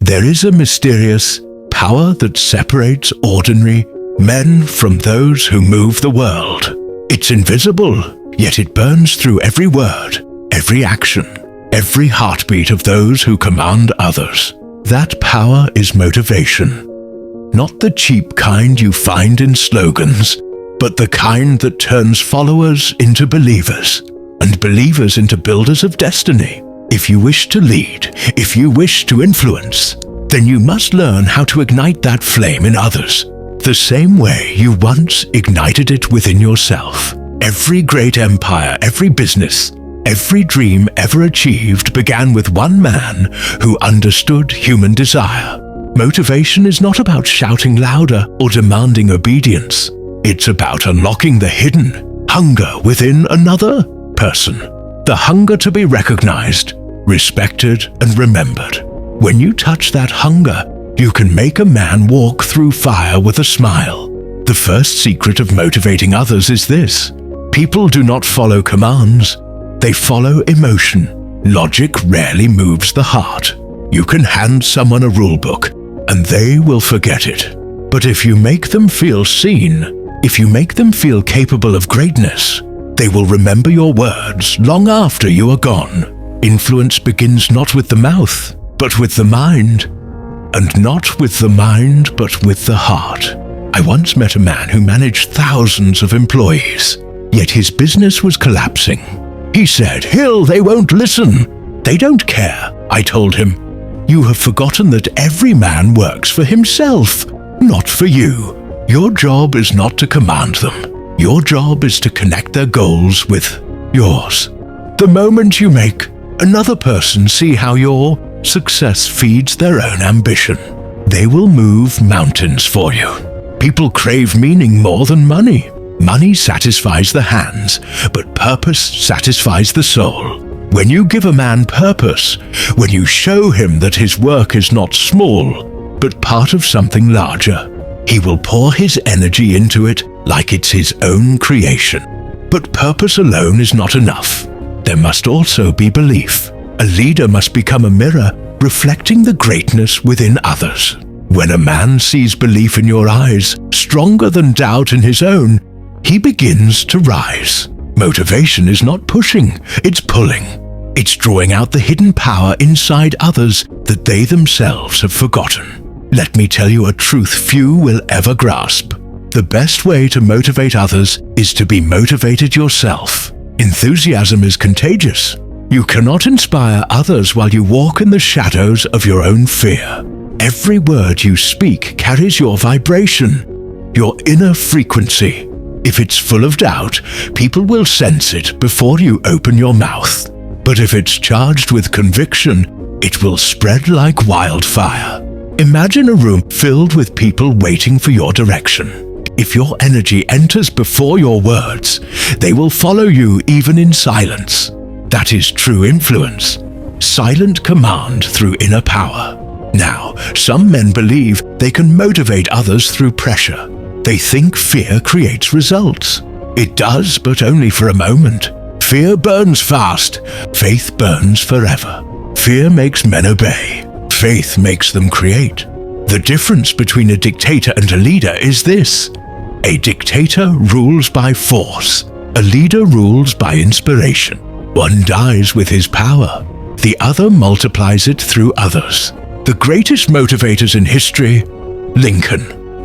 There is a mysterious power that separates ordinary men from those who move the world. It's invisible, yet it burns through every word, every action, every heartbeat of those who command others. That power is motivation. Not the cheap kind you find in slogans, but the kind that turns followers into believers, and believers into builders of destiny. If you wish to lead, if you wish to influence, then you must learn how to ignite that flame in others, the same way you once ignited it within yourself. Every great empire, every business, every dream ever achieved began with one man who understood human desire. Motivation is not about shouting louder or demanding obedience. It's about unlocking the hidden hunger within another person. The hunger to be recognized, respected, and remembered. When you touch that hunger, you can make a man walk through fire with a smile. The first secret of motivating others is this: people do not follow commands, they follow emotion. Logic rarely moves the heart. You can hand someone a rule book, and they will forget it. But if you make them feel seen, if you make them feel capable of greatness, they will remember your words long after you are gone. Influence begins not with the mouth, but with the mind. And not with the mind, but with the heart. I once met a man who managed thousands of employees, yet his business was collapsing. He said, "Hill, they won't listen. They don't care." I told him, "You have forgotten that every man works for himself, not for you. Your job is not to command them. Your job is to connect their goals with yours. The moment you make another person see how your success feeds their own ambition, they will move mountains for you." People crave meaning more than money. Money satisfies the hands, but purpose satisfies the soul. When you give a man purpose, when you show him that his work is not small, but part of something larger, he will pour his energy into it like it's his own creation. But purpose alone is not enough. There must also be belief. A leader must become a mirror reflecting the greatness within others. When a man sees belief in your eyes, stronger than doubt in his own, he begins to rise. Motivation is not pushing, it's pulling. It's drawing out the hidden power inside others that they themselves have forgotten. Let me tell you a truth few will ever grasp. The best way to motivate others is to be motivated yourself. Enthusiasm is contagious. You cannot inspire others while you walk in the shadows of your own fear. Every word you speak carries your vibration, your inner frequency. If it's full of doubt, people will sense it before you open your mouth. But if it's charged with conviction, it will spread like wildfire. Imagine a room filled with people waiting for your direction. If your energy enters before your words, they will follow you even in silence. That is true influence. Silent command through inner power. Now, some men believe they can motivate others through pressure. They think fear creates results. It does, but only for a moment. Fear burns fast. Faith burns forever. Fear makes men obey. Faith makes them create. The difference between a dictator and a leader is this: a dictator rules by force. A leader rules by inspiration. One dies with his power. The other multiplies it through others. The greatest motivators in history: Lincoln,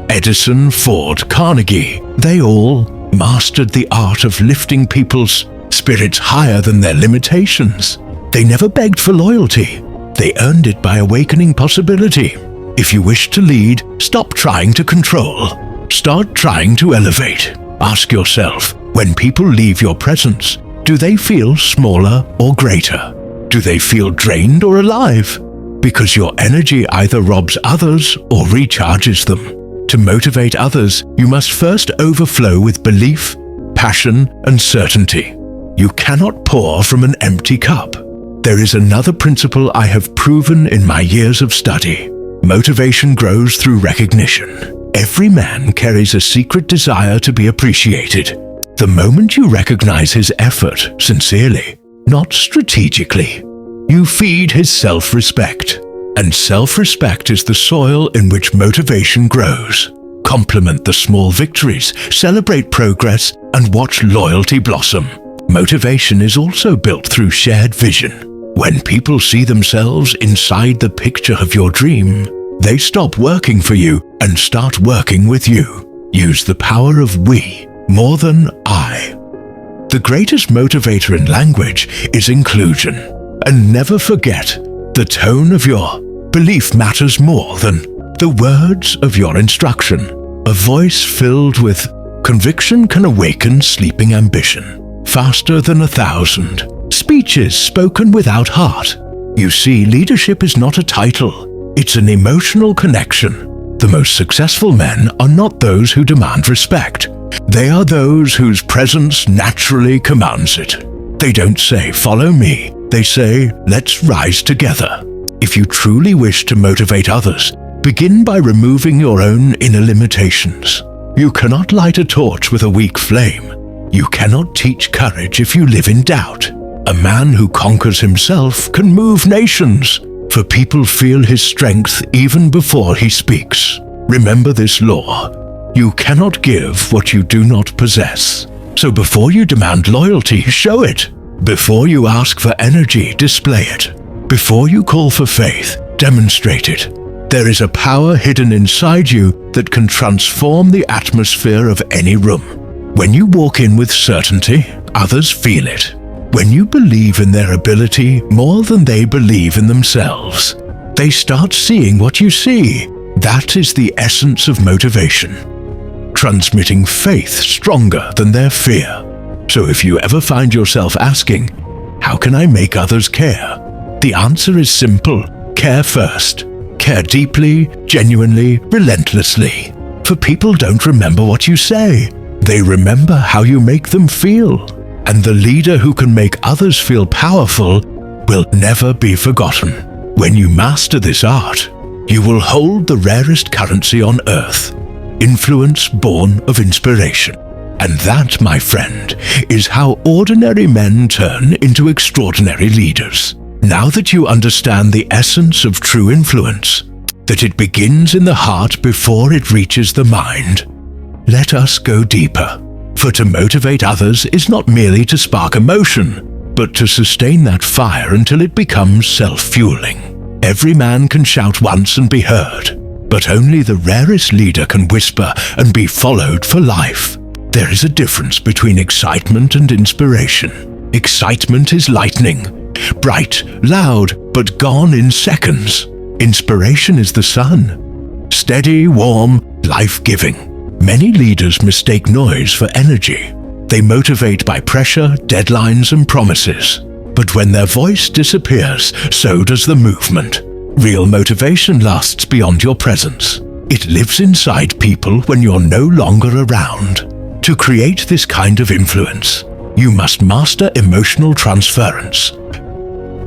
Edison, Ford, Carnegie, they all mastered the art of lifting people's spirits higher than their limitations. They never begged for loyalty. They earned it by awakening possibility. If you wish to lead, stop trying to control. Start trying to elevate. Ask yourself, when people leave your presence, do they feel smaller or greater? Do they feel drained or alive? Because your energy either robs others or recharges them. To motivate others, you must first overflow with belief, passion, and certainty. You cannot pour from an empty cup. There is another principle I have proven in my years of study. Motivation grows through recognition. Every man carries a secret desire to be appreciated. The moment you recognize his effort sincerely, not strategically, you feed his self-respect. And self-respect is the soil in which motivation grows. Compliment the small victories, celebrate progress, and watch loyalty blossom. Motivation is also built through shared vision. When people see themselves inside the picture of your dream, they stop working for you and start working with you. Use the power of we more than I. The greatest motivator in language is inclusion. And never forget, the tone of your belief matters more than the words of your instruction. A voice filled with conviction can awaken sleeping ambition faster than 1,000 speeches spoken without heart. You see, leadership is not a title, it's an emotional connection. The most successful men are not those who demand respect. They are those whose presence naturally commands it. They don't say, "Follow me." They say, "Let's rise together." If you truly wish to motivate others, begin by removing your own inner limitations. You cannot light a torch with a weak flame. You cannot teach courage if you live in doubt. A man who conquers himself can move nations, for people feel his strength even before he speaks. Remember this law. You cannot give what you do not possess. So before you demand loyalty, show it. Before you ask for energy, display it. Before you call for faith, demonstrate it. There is a power hidden inside you that can transform the atmosphere of any room. When you walk in with certainty, others feel it. When you believe in their ability more than they believe in themselves, they start seeing what you see. That is the essence of motivation. Transmitting faith stronger than their fear. So if you ever find yourself asking, "How can I make others care?" the answer is simple. Care first. Care deeply, genuinely, relentlessly. For people don't remember what you say. They remember how you make them feel. And the leader who can make others feel powerful will never be forgotten. When you master this art, you will hold the rarest currency on earth. Influence born of inspiration. And that, my friend, is how ordinary men turn into extraordinary leaders. Now that you understand the essence of true influence, that it begins in the heart before it reaches the mind, let us go deeper. For to motivate others is not merely to spark emotion, but to sustain that fire until it becomes self-fueling. Every man can shout once and be heard, but only the rarest leader can whisper and be followed for life. There is a difference between excitement and inspiration. Excitement is lightning, bright, loud, but gone in seconds. Inspiration is the sun, steady, warm, life-giving. Many leaders mistake noise for energy. They motivate by pressure, deadlines, and promises. But when their voice disappears, so does the movement. Real motivation lasts beyond your presence. It lives inside people when you're no longer around. To create this kind of influence, you must master emotional transference.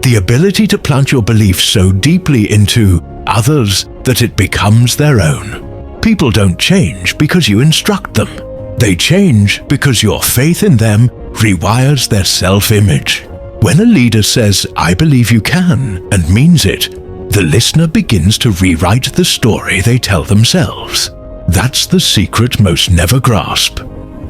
The ability to plant your beliefs so deeply into others that it becomes their own. People don't change because you instruct them. They change because your faith in them rewires their self-image. When a leader says, "I believe you can," and means it, the listener begins to rewrite the story they tell themselves. That's the secret most never grasp.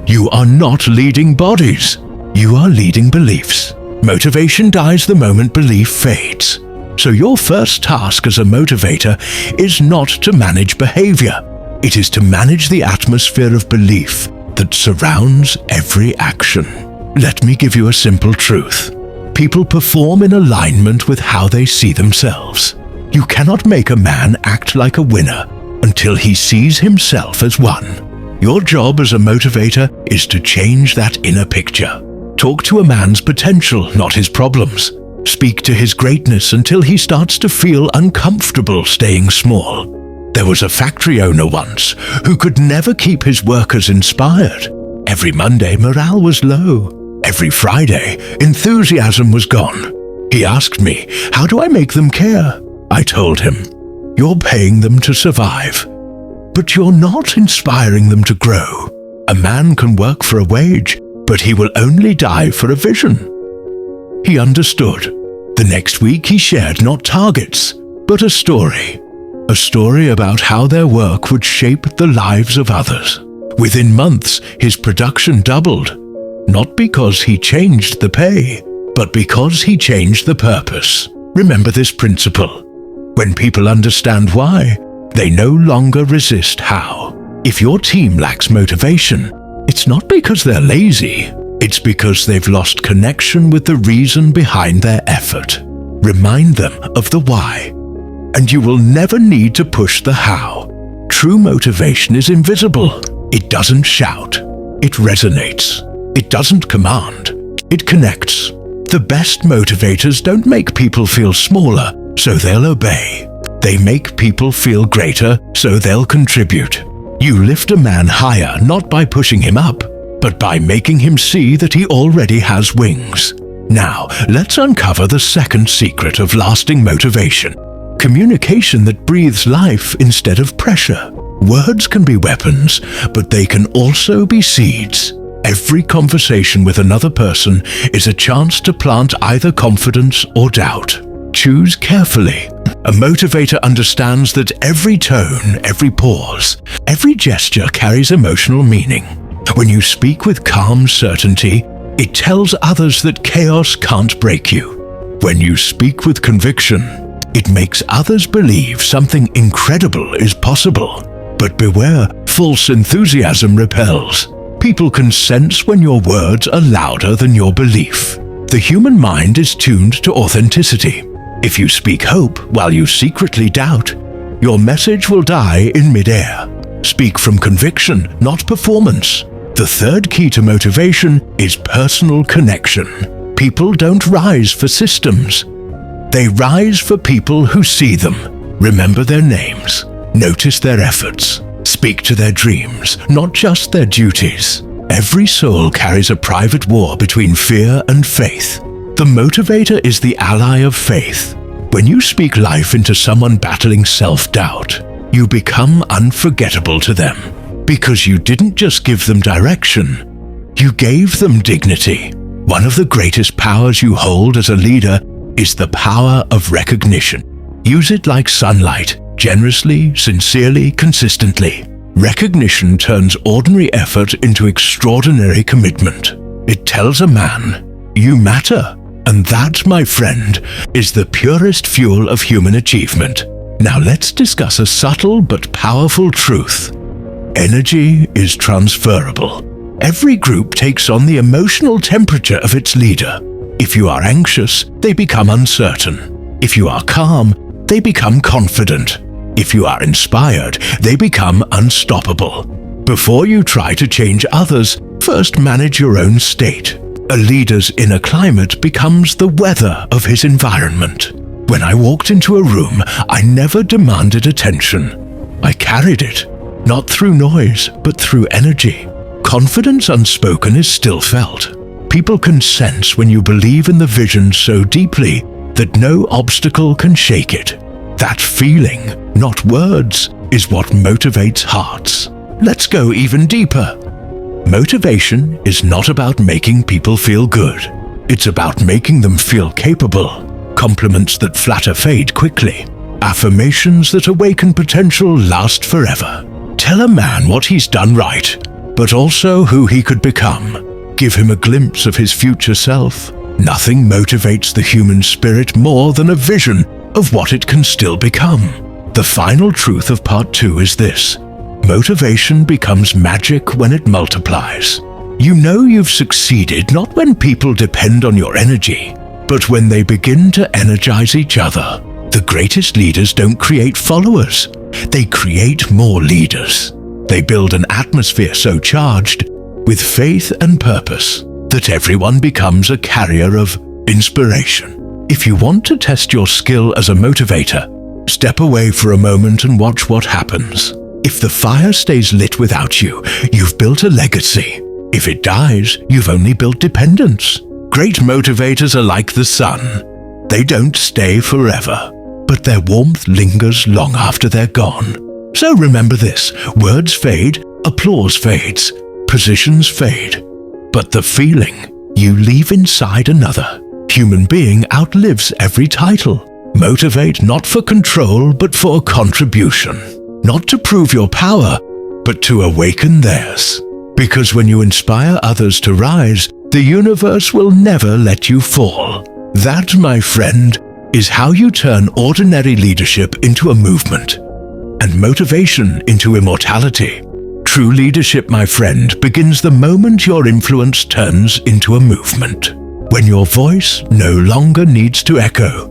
You are not leading bodies. You are leading beliefs. Motivation dies the moment belief fades. So your first task as a motivator is not to manage behavior. It is to manage the atmosphere of belief that surrounds every action. Let me give you a simple truth. People perform in alignment with how they see themselves. You cannot make a man act like a winner until he sees himself as one. Your job as a motivator is to change that inner picture. Talk to a man's potential, not his problems. Speak to his greatness until he starts to feel uncomfortable staying small. There was a factory owner once who could never keep his workers inspired. Every Monday, morale was low. Every Friday, enthusiasm was gone. He asked me, "How do I make them care?" I told him, "You're paying them to survive, but you're not inspiring them to grow. A man can work for a wage, but he will only die for a vision." He understood. The next week he shared not targets, but a story. A story about how their work would shape the lives of others. Within months, his production doubled, not because he changed the pay, but because he changed the purpose. Remember this principle. When people understand why, they no longer resist how. If your team lacks motivation, it's not because they're lazy, it's because they've lost connection with the reason behind their effort. Remind them of the why, and you will never need to push the how. True motivation is invisible. It doesn't shout. It resonates. It doesn't command. It connects. The best motivators don't make people feel smaller, so they'll obey. They make people feel greater, so they'll contribute. You lift a man higher not by pushing him up, but by making him see that he already has wings. Now, let's uncover the second secret of lasting motivation. Communication that breathes life instead of pressure. Words can be weapons, but they can also be seeds. Every conversation with another person is a chance to plant either confidence or doubt. Choose carefully. A motivator understands that every tone, every pause, every gesture carries emotional meaning. When you speak with calm certainty, it tells others that chaos can't break you. When you speak with conviction, it makes others believe something incredible is possible. But beware, false enthusiasm repels. People can sense when your words are louder than your belief. The human mind is tuned to authenticity. If you speak hope while you secretly doubt, your message will die in midair. Speak from conviction, not performance. The third key to motivation is personal connection. People don't rise for systems. They rise for people who see them. Remember their names. Notice their efforts. Speak to their dreams, not just their duties. Every soul carries a private war between fear and faith. The motivator is the ally of faith. When you speak life into someone battling self-doubt, you become unforgettable to them. Because you didn't just give them direction, you gave them dignity. One of the greatest powers you hold as a leader is the power of recognition. Use it like sunlight, generously, sincerely, consistently. Recognition turns ordinary effort into extraordinary commitment. It tells a man, you matter. And that, my friend, is the purest fuel of human achievement. Now let's discuss a subtle but powerful truth. Energy is transferable. Every group takes on the emotional temperature of its leader. If you are anxious, they become uncertain. If you are calm, they become confident. If you are inspired, they become unstoppable. Before you try to change others, first manage your own state. A leader's inner climate becomes the weather of his environment. When I walked into a room, I never demanded attention. I carried it, not through noise, but through energy. Confidence unspoken is still felt. People can sense when you believe in the vision so deeply that no obstacle can shake it. That feeling, not words, is what motivates hearts. Let's go even deeper. Motivation is not about making people feel good. It's about making them feel capable. Compliments that flatter fade quickly. Affirmations that awaken potential last forever. Tell a man what he's done right, but also who he could become. Give him a glimpse of his future self. Nothing motivates the human spirit more than a vision of what it can still become. The final truth of part 2 is this. Motivation becomes magic when it multiplies. You know you've succeeded not when people depend on your energy, but when they begin to energize each other. The greatest leaders don't create followers. They create more leaders. They build an atmosphere so charged with faith and purpose that everyone becomes a carrier of inspiration. If you want to test your skill as a motivator, step away for a moment and watch what happens. If the fire stays lit without you, you've built a legacy. If it dies, you've only built dependence. Great motivators are like the sun. They don't stay forever, but their warmth lingers long after they're gone. So remember this, words fade, applause fades, positions fade, but the feeling you leave inside another human being outlives every title. Motivate not for control, but for contribution. Not to prove your power, but to awaken theirs. Because when you inspire others to rise, the universe will never let you fall. That, my friend, is how you turn ordinary leadership into a movement, and motivation into immortality. True leadership, my friend, begins the moment your influence turns into a movement. When your voice no longer needs to echo,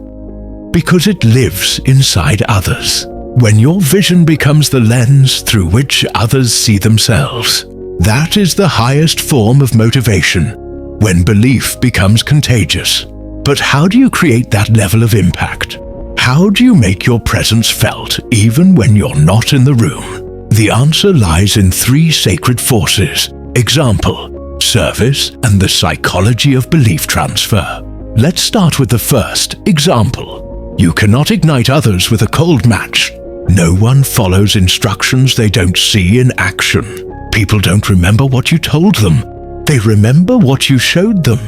because it lives inside others. When your vision becomes the lens through which others see themselves. That is the highest form of motivation, when belief becomes contagious. But how do you create that level of impact? How do you make your presence felt even when you're not in the room? The answer lies in 3 sacred forces: example, service, and the psychology of belief transfer. Let's start with the first, example. You cannot ignite others with a cold match. No one follows instructions they don't see in action. People don't remember what you told them. They remember what you showed them.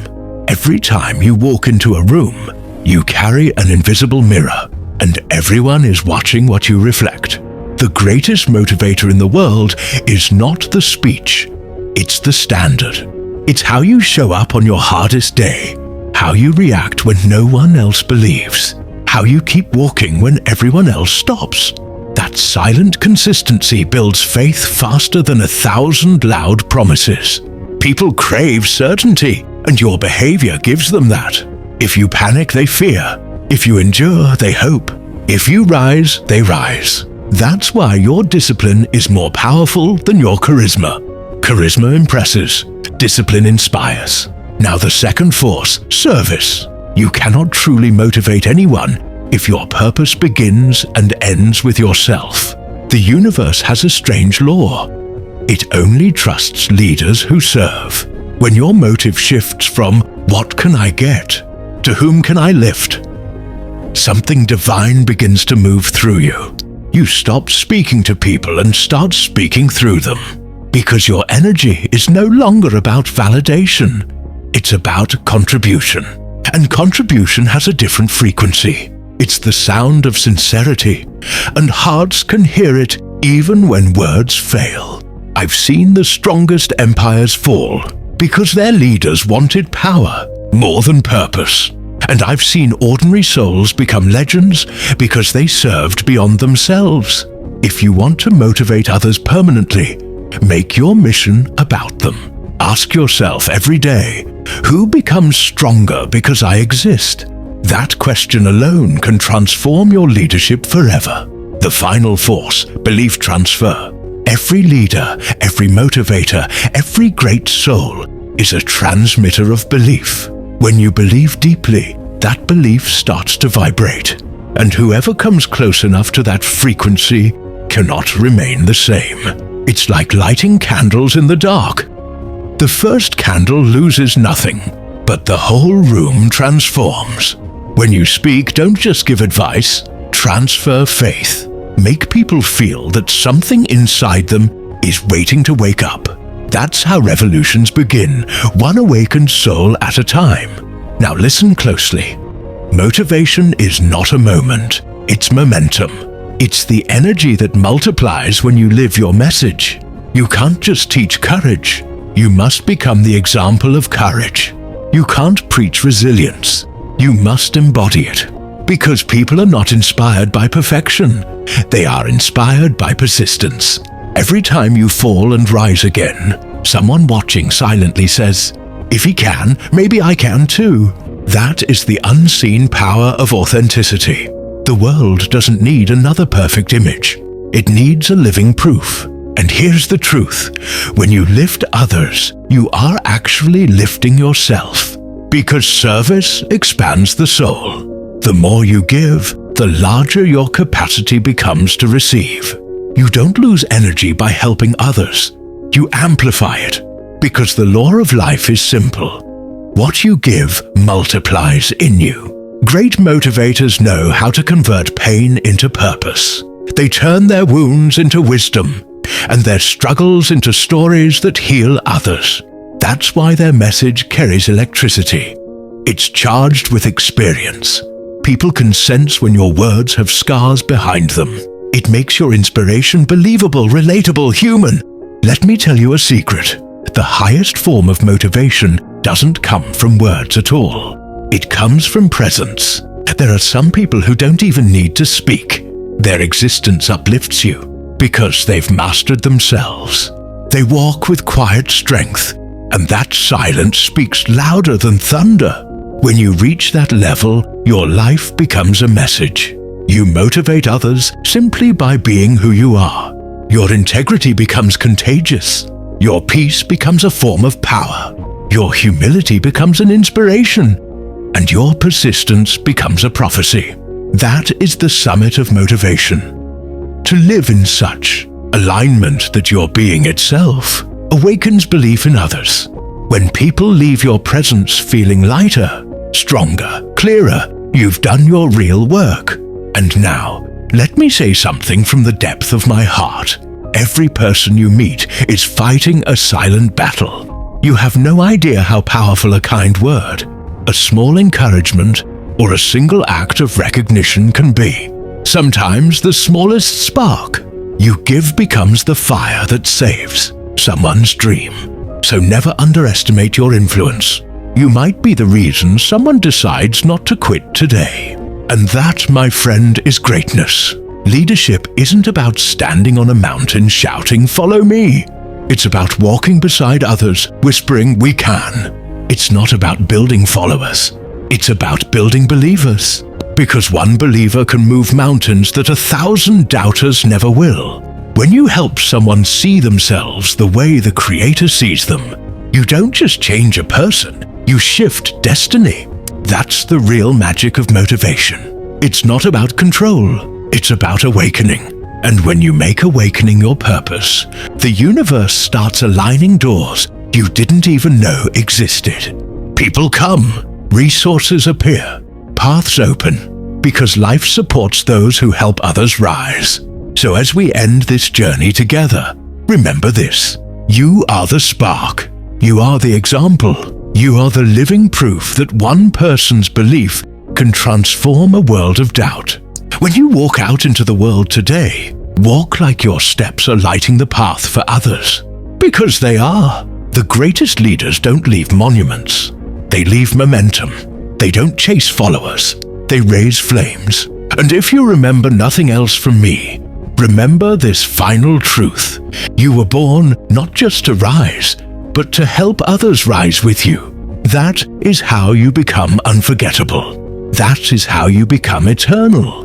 Every time you walk into a room, you carry an invisible mirror, and everyone is watching what you reflect. The greatest motivator in the world is not the speech, it's the standard. It's how you show up on your hardest day, how you react when no one else believes, how you keep walking when everyone else stops. That silent consistency builds faith faster than 1,000 loud promises. People crave certainty, and your behavior gives them that. If you panic, they fear. If you endure, they hope. If you rise, they rise. That's why your discipline is more powerful than your charisma. Charisma impresses. Discipline inspires. Now the second force, service. You cannot truly motivate anyone if your purpose begins and ends with yourself. The universe has a strange law. It only trusts leaders who serve. When your motive shifts from, "What can I get?" to "Whom can I lift?" something divine begins to move through you. You stop speaking to people and start speaking through them. Because your energy is no longer about validation. It's about contribution. And contribution has a different frequency. It's the sound of sincerity, and hearts can hear it even when words fail. I've seen the strongest empires fall because their leaders wanted power more than purpose. And I've seen ordinary souls become legends because they served beyond themselves. If you want to motivate others permanently, make your mission about them. Ask yourself every day, who becomes stronger because I exist? That question alone can transform your leadership forever. The final force, belief transfer. Every leader, every motivator, every great soul is a transmitter of belief. When you believe deeply, that belief starts to vibrate, and whoever comes close enough to that frequency cannot remain the same. It's like lighting candles in the dark. The first candle loses nothing, but the whole room transforms. When you speak, don't just give advice, transfer faith. Make people feel that something inside them is waiting to wake up. That's how revolutions begin, one awakened soul at a time. Now listen closely. Motivation is not a moment, it's momentum. It's the energy that multiplies when you live your message. You can't just teach courage, you must become the example of courage. You can't preach resilience, you must embody it. Because people are not inspired by perfection, they are inspired by persistence. Every time you fall and rise again, someone watching silently says, "If he can, maybe I can too." That is the unseen power of authenticity. The world doesn't need another perfect image. It needs a living proof. And here's the truth. When you lift others, you are actually lifting yourself. Because service expands the soul. The more you give, the larger your capacity becomes to receive. You don't lose energy by helping others. You amplify it. Because the law of life is simple. What you give multiplies in you. Great motivators know how to convert pain into purpose. They turn their wounds into wisdom, and their struggles into stories that heal others. That's why their message carries electricity. It's charged with experience. People can sense when your words have scars behind them. It makes your inspiration believable, relatable, human. Let me tell you a secret. The highest form of motivation doesn't come from words at all. It comes from presence. There are some people who don't even need to speak. Their existence uplifts you because they've mastered themselves. They walk with quiet strength, and that silence speaks louder than thunder. When you reach that level, your life becomes a message. You motivate others simply by being who you are. Your integrity becomes contagious. Your peace becomes a form of power. Your humility becomes an inspiration. And your persistence becomes a prophecy. That is the summit of motivation. To live in such alignment that your being itself awakens belief in others. When people leave your presence feeling lighter, stronger, clearer, you've done your real work. And now, let me say something from the depth of my heart. Every person you meet is fighting a silent battle. You have no idea how powerful a kind word, a small encouragement, or a single act of recognition can be. Sometimes the smallest spark you give becomes the fire that saves someone's dream. So never underestimate your influence. You might be the reason someone decides not to quit today. And that, my friend, is greatness. Leadership isn't about standing on a mountain shouting, "Follow me." It's about walking beside others, whispering, "We can." It's not about building followers. It's about building believers. Because one believer can move mountains that 1,000 doubters never will. When you help someone see themselves the way the Creator sees them, you don't just change a person, you shift destiny. That's the real magic of motivation. It's not about control, it's about awakening. And when you make awakening your purpose, the universe starts aligning doors you didn't even know existed. People come, resources appear, paths open, because life supports those who help others rise. So as we end this journey together, remember this: you are the spark, you are the example, you are the living proof that one person's belief can transform a world of doubt. When you walk out into the world today, walk like your steps are lighting the path for others. Because they are. The greatest leaders don't leave monuments. They leave momentum. They don't chase followers. They raise flames. And if you remember nothing else from me, remember this final truth. You were born not just to rise, but to help others rise with you. That is how you become unforgettable. That is how you become eternal.